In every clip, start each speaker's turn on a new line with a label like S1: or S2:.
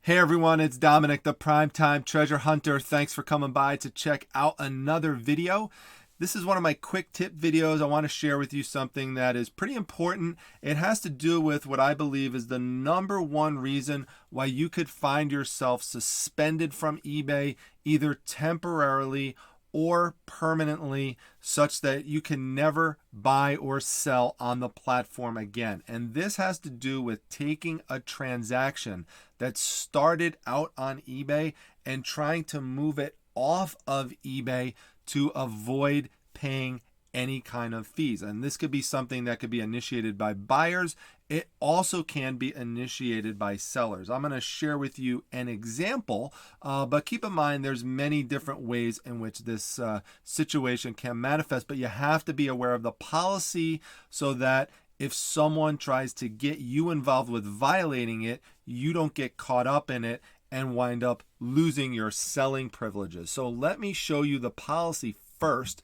S1: Hey everyone, it's Dominic, the Primetime Treasure Hunter. Thanks for coming by to check out another video. This is one of my quick tip videos. I want to share with you something that is pretty important. It has to do with what I believe is the number one reason why you could find yourself suspended from eBay, either temporarily or permanently, such that you can never buy or sell on the platform again. And this has to do with taking a transaction that started out on eBay and trying to move it off of eBay to avoid paying any kind of fees. And this could be something that could be initiated by buyers. It also can be initiated by sellers. I'm going to share with you an example, but keep in mind there's many different ways in which this situation can manifest, but you have to be aware of the policy so that if someone tries to get you involved with violating it, you don't get caught up in it and wind up losing your selling privileges. So let me show you the policy first.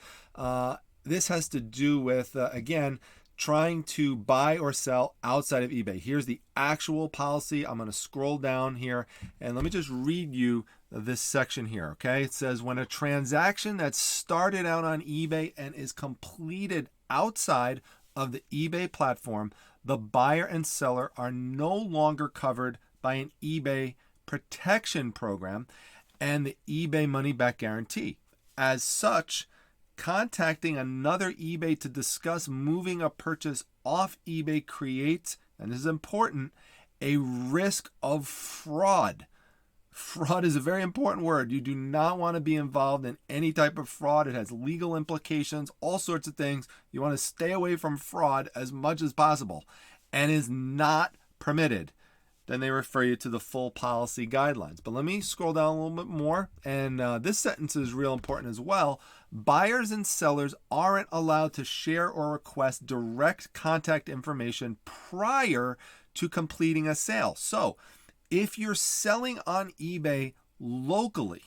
S1: This has to do with, again, trying to buy or sell outside of eBay. Here's the actual policy. I'm going to scroll down here and let me just read you this section here, okay? It says, when a transaction that started out on eBay and is completed outside of the eBay platform, the buyer and seller are no longer covered by an eBay protection program and the eBay money back guarantee. As such, contacting another eBay to discuss moving a purchase off eBay creates, and this is important, a risk of fraud. Fraud is a very important word. You do not want to be involved in any type of fraud. It has legal implications, all sorts of things. You want to stay away from fraud as much as possible and is not permitted. Then they refer you to the full policy guidelines. But let me scroll down a little bit more. And this sentence is real important as well. Buyers and sellers aren't allowed to share or request direct contact information prior to completing a sale. So if you're selling on eBay locally,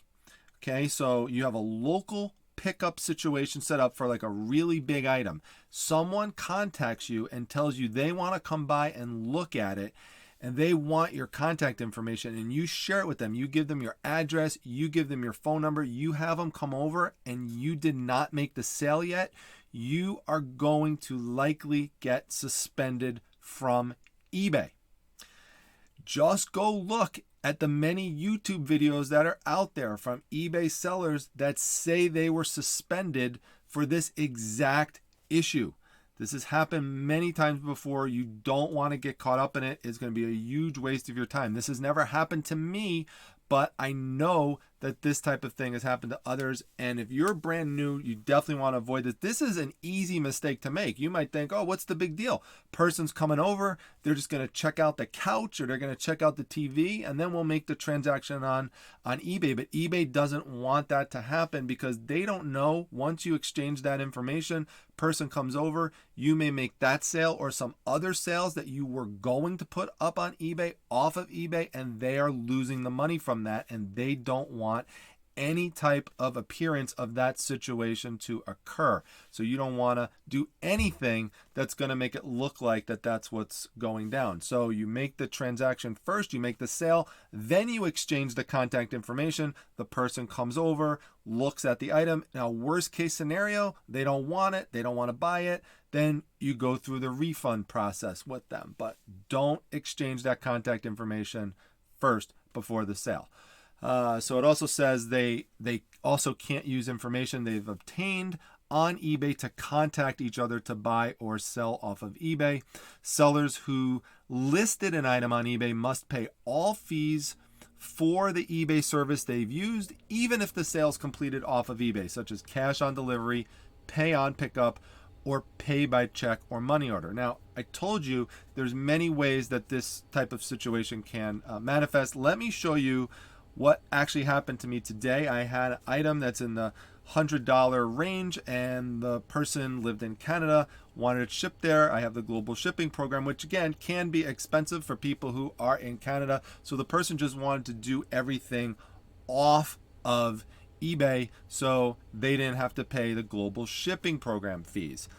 S1: okay, so you have a local pickup situation set up for like a really big item. Someone contacts you and tells you they want to come by and look at it, and they want your contact information, and you share it with them. You give them your address, you give them your phone number, you have them come over, and you did not make the sale yet, you are going to likely get suspended from eBay. Just go look at the many YouTube videos that are out there from eBay sellers that say they were suspended for this exact issue. This has happened many times before. You don't want to get caught up in it. It's going to be a huge waste of your time. This has never happened to me, but I know that this type of thing has happened to others. And if you're brand new, you definitely want to avoid this. This is an easy mistake to make. You might think, oh, what's the big deal? Person's coming over. They're just going to check out the couch or they're going to check out the TV, and then we'll make the transaction on eBay. But eBay doesn't want that to happen because they don't know once you exchange that information, person comes over, you may make that sale or some other sales that you were going to put up on eBay off of eBay, and they are losing the money from that, and they don't want any type of appearance of that situation to occur. So you don't want to do anything that's going to make it look like that's what's going down. So you make the transaction first, you make the sale, then you exchange the contact information. The person comes over, looks at the item. Now, worst case scenario, they don't want it, they don't want to buy it. Then you go through the refund process with them. But don't exchange that contact information first before the sale. So it also says they also can't use information they've obtained on eBay to contact each other to buy or sell off of eBay. Sellers who listed an item on eBay must pay all fees for the eBay service they've used, even if the sale's completed off of eBay, such as cash on delivery, pay on pickup, or pay by check or money order. Now, I told you there's many ways that this type of situation can manifest. Let me show you what actually happened to me today. I had an item that's in the $100 range, and the person lived in Canada, wanted it shipped there. I have the global shipping program, which again can be expensive for people who are in Canada. So the person just wanted to do everything off of eBay so they didn't have to pay the global shipping program fees.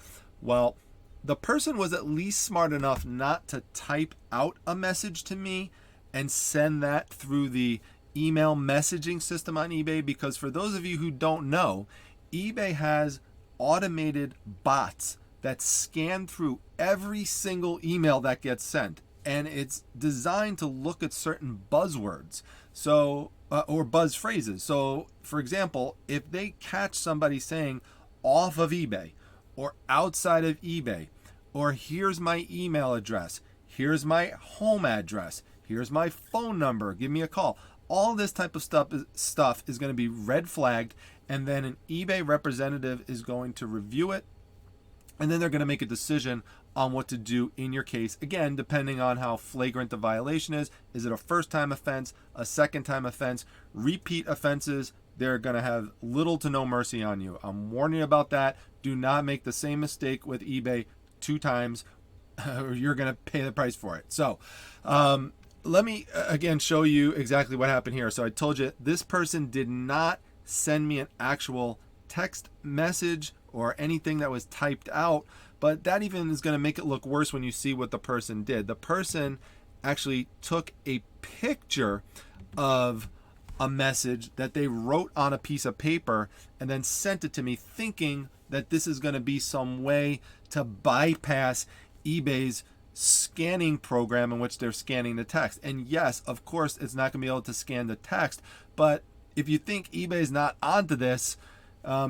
S1: Well, the person was at least smart enough not to type out a message to me and send that through the email messaging system on eBay, because for those of you who don't know, eBay has automated bots that scan through every single email that gets sent, and it's designed to look at certain buzzwords, so or buzz phrases. So for example, if they catch somebody saying off of eBay or outside of eBay, or here's my email address, here's my home address, here's my phone number, give me a call, all this type of stuff is going to be red flagged, and then an eBay representative is going to review it, and then they're going to make a decision on what to do in your case. Again, depending on how flagrant the violation is. Is it a first-time offense, a second-time offense? Repeat offenses, they're going to have little to no mercy on you. I'm warning you about that. Do not make the same mistake with eBay 2 times, or you're going to pay the price for it. So let me again show you exactly what happened here. So I told you this person did not send me an actual text message or anything that was typed out, but that even is going to make it look worse when you see what the person did. The person actually took a picture of a message that they wrote on a piece of paper and then sent it to me, thinking that this is going to be some way to bypass eBay's scanning program in which they're scanning the text. And yes, of course, it's not going to be able to scan the text, but if you think eBay's not onto this,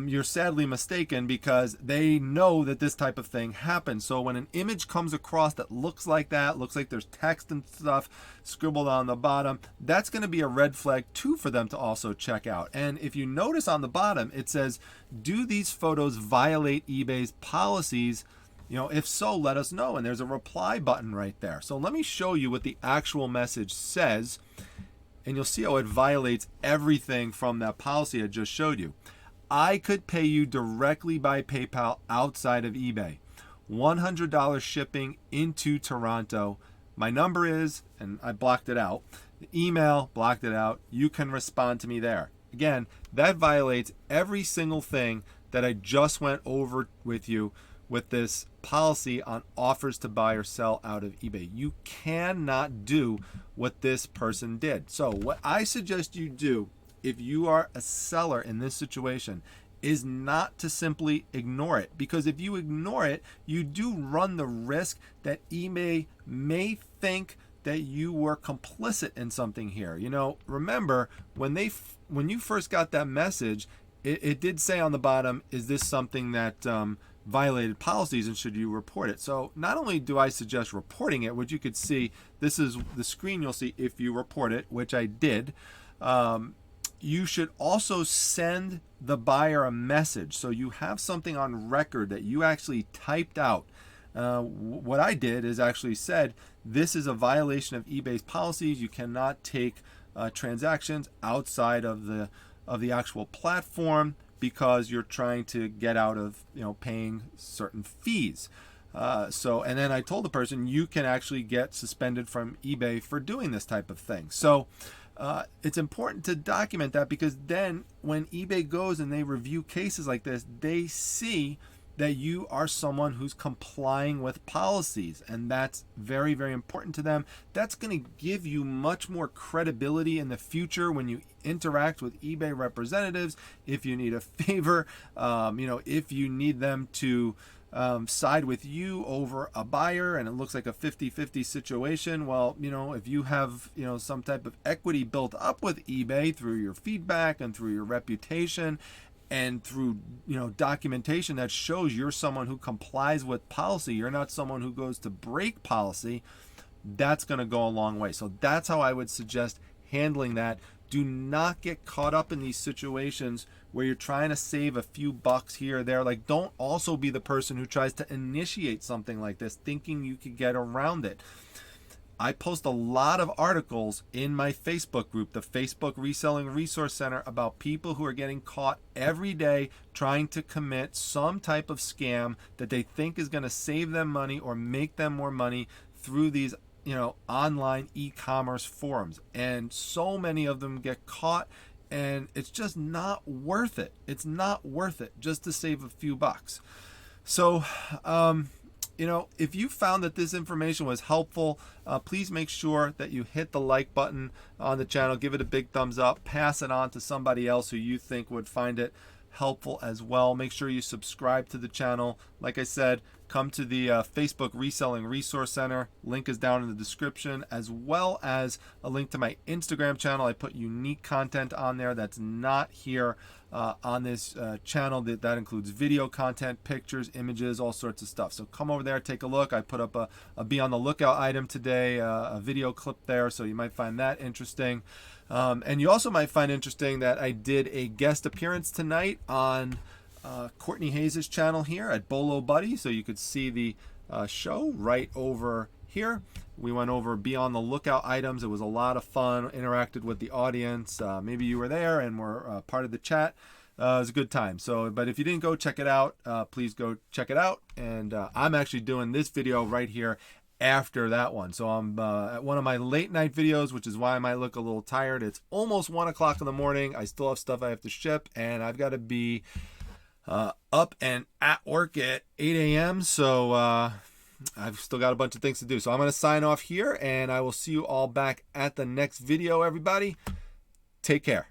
S1: you're sadly mistaken, because they know that this type of thing happens. So when an image comes across that looks like that, looks like there's text and stuff scribbled on the bottom, that's going to be a red flag too for them to also check out. And if you notice on the bottom, it says, do these photos violate eBay's policies? If so, let us know. And there's a reply button right there. So let me show you what the actual message says, and you'll see how it violates everything from that policy I just showed you. I could pay you directly by PayPal outside of eBay. $100 shipping into Toronto. My number is, and I blocked it out. The email, blocked it out. You can respond to me there. Again, that violates every single thing that I just went over with you with this policy on offers to buy or sell out of eBay. You cannot do what this person did. So what I suggest you do, if you are a seller in this situation, is not to simply ignore it, because if you ignore it, you do run the risk that eBay may think that you were complicit in something here. Remember when you first got that message, it did say on the bottom, is this something that violated policies and should you report it? So not only do I suggest reporting it, which you could see, this is the screen you'll see if you report it, which I did. You should also send the buyer a message, so you have something on record that you actually typed out. What I did is actually said, this is a violation of eBay's policies. You cannot take transactions outside of the actual platform because you're trying to get out of paying certain fees. And then I told the person, you can actually get suspended from eBay for doing this type of thing. So it's important to document that, because then when eBay goes and they review cases like this, they see that you are someone who's complying with policies, and that's very, very important to them. That's going to give you much more credibility in the future when you interact with eBay representatives. If you need a favor, if you need them to side with you over a buyer and it looks like a 50-50 situation, well, if you have some type of equity built up with eBay through your feedback and through your reputation and through documentation that shows you're someone who complies with policy, you're not someone who goes to break policy, that's going to go a long way. So that's how I would suggest handling that. Do not get caught up in these situations where you're trying to save a few bucks here or there. Like, don't also be the person who tries to initiate something like this thinking you could get around it. I post a lot of articles in my Facebook group, the Facebook Reselling Resource Center, about people who are getting caught every day trying to commit some type of scam that they think is going to save them money or make them more money through these online e-commerce forums. And so many of them get caught, and it's just not worth it. It's not worth it just to save a few bucks. So if you found that this information was helpful, please make sure that you hit the like button on the channel, give it a big thumbs up, pass it on to somebody else who you think would find it helpful as well. Make sure you subscribe to the channel. Like I said, come to the Facebook Reselling Resource Center. Link is down in the description, as well as a link to my Instagram channel. I put unique content on there that's not here on this channel. That includes video content, pictures, images, all sorts of stuff. So come over there, take a look. I put up a be on the lookout item today, a video clip there, so you might find that interesting. And you also might find interesting that I did a guest appearance tonight on Courtney Hayes' channel here at Bolo Buddy, so you could see the show right over here. We went over be on the lookout items. It was a lot of fun, interacted with the audience. Maybe you were there and were part of the chat. It was a good time. So, but if you didn't go check it out, please go check it out. And I'm actually doing this video right here after that one. So I'm at one of my late night videos, which is why I might look a little tired. It's almost 1 o'clock in the morning. I still have stuff I have to ship, and I've got to be up and at work at 8 a.m. So I've still got a bunch of things to do. So I'm going to sign off here, and I will see you all back at the next video, everybody. Take care.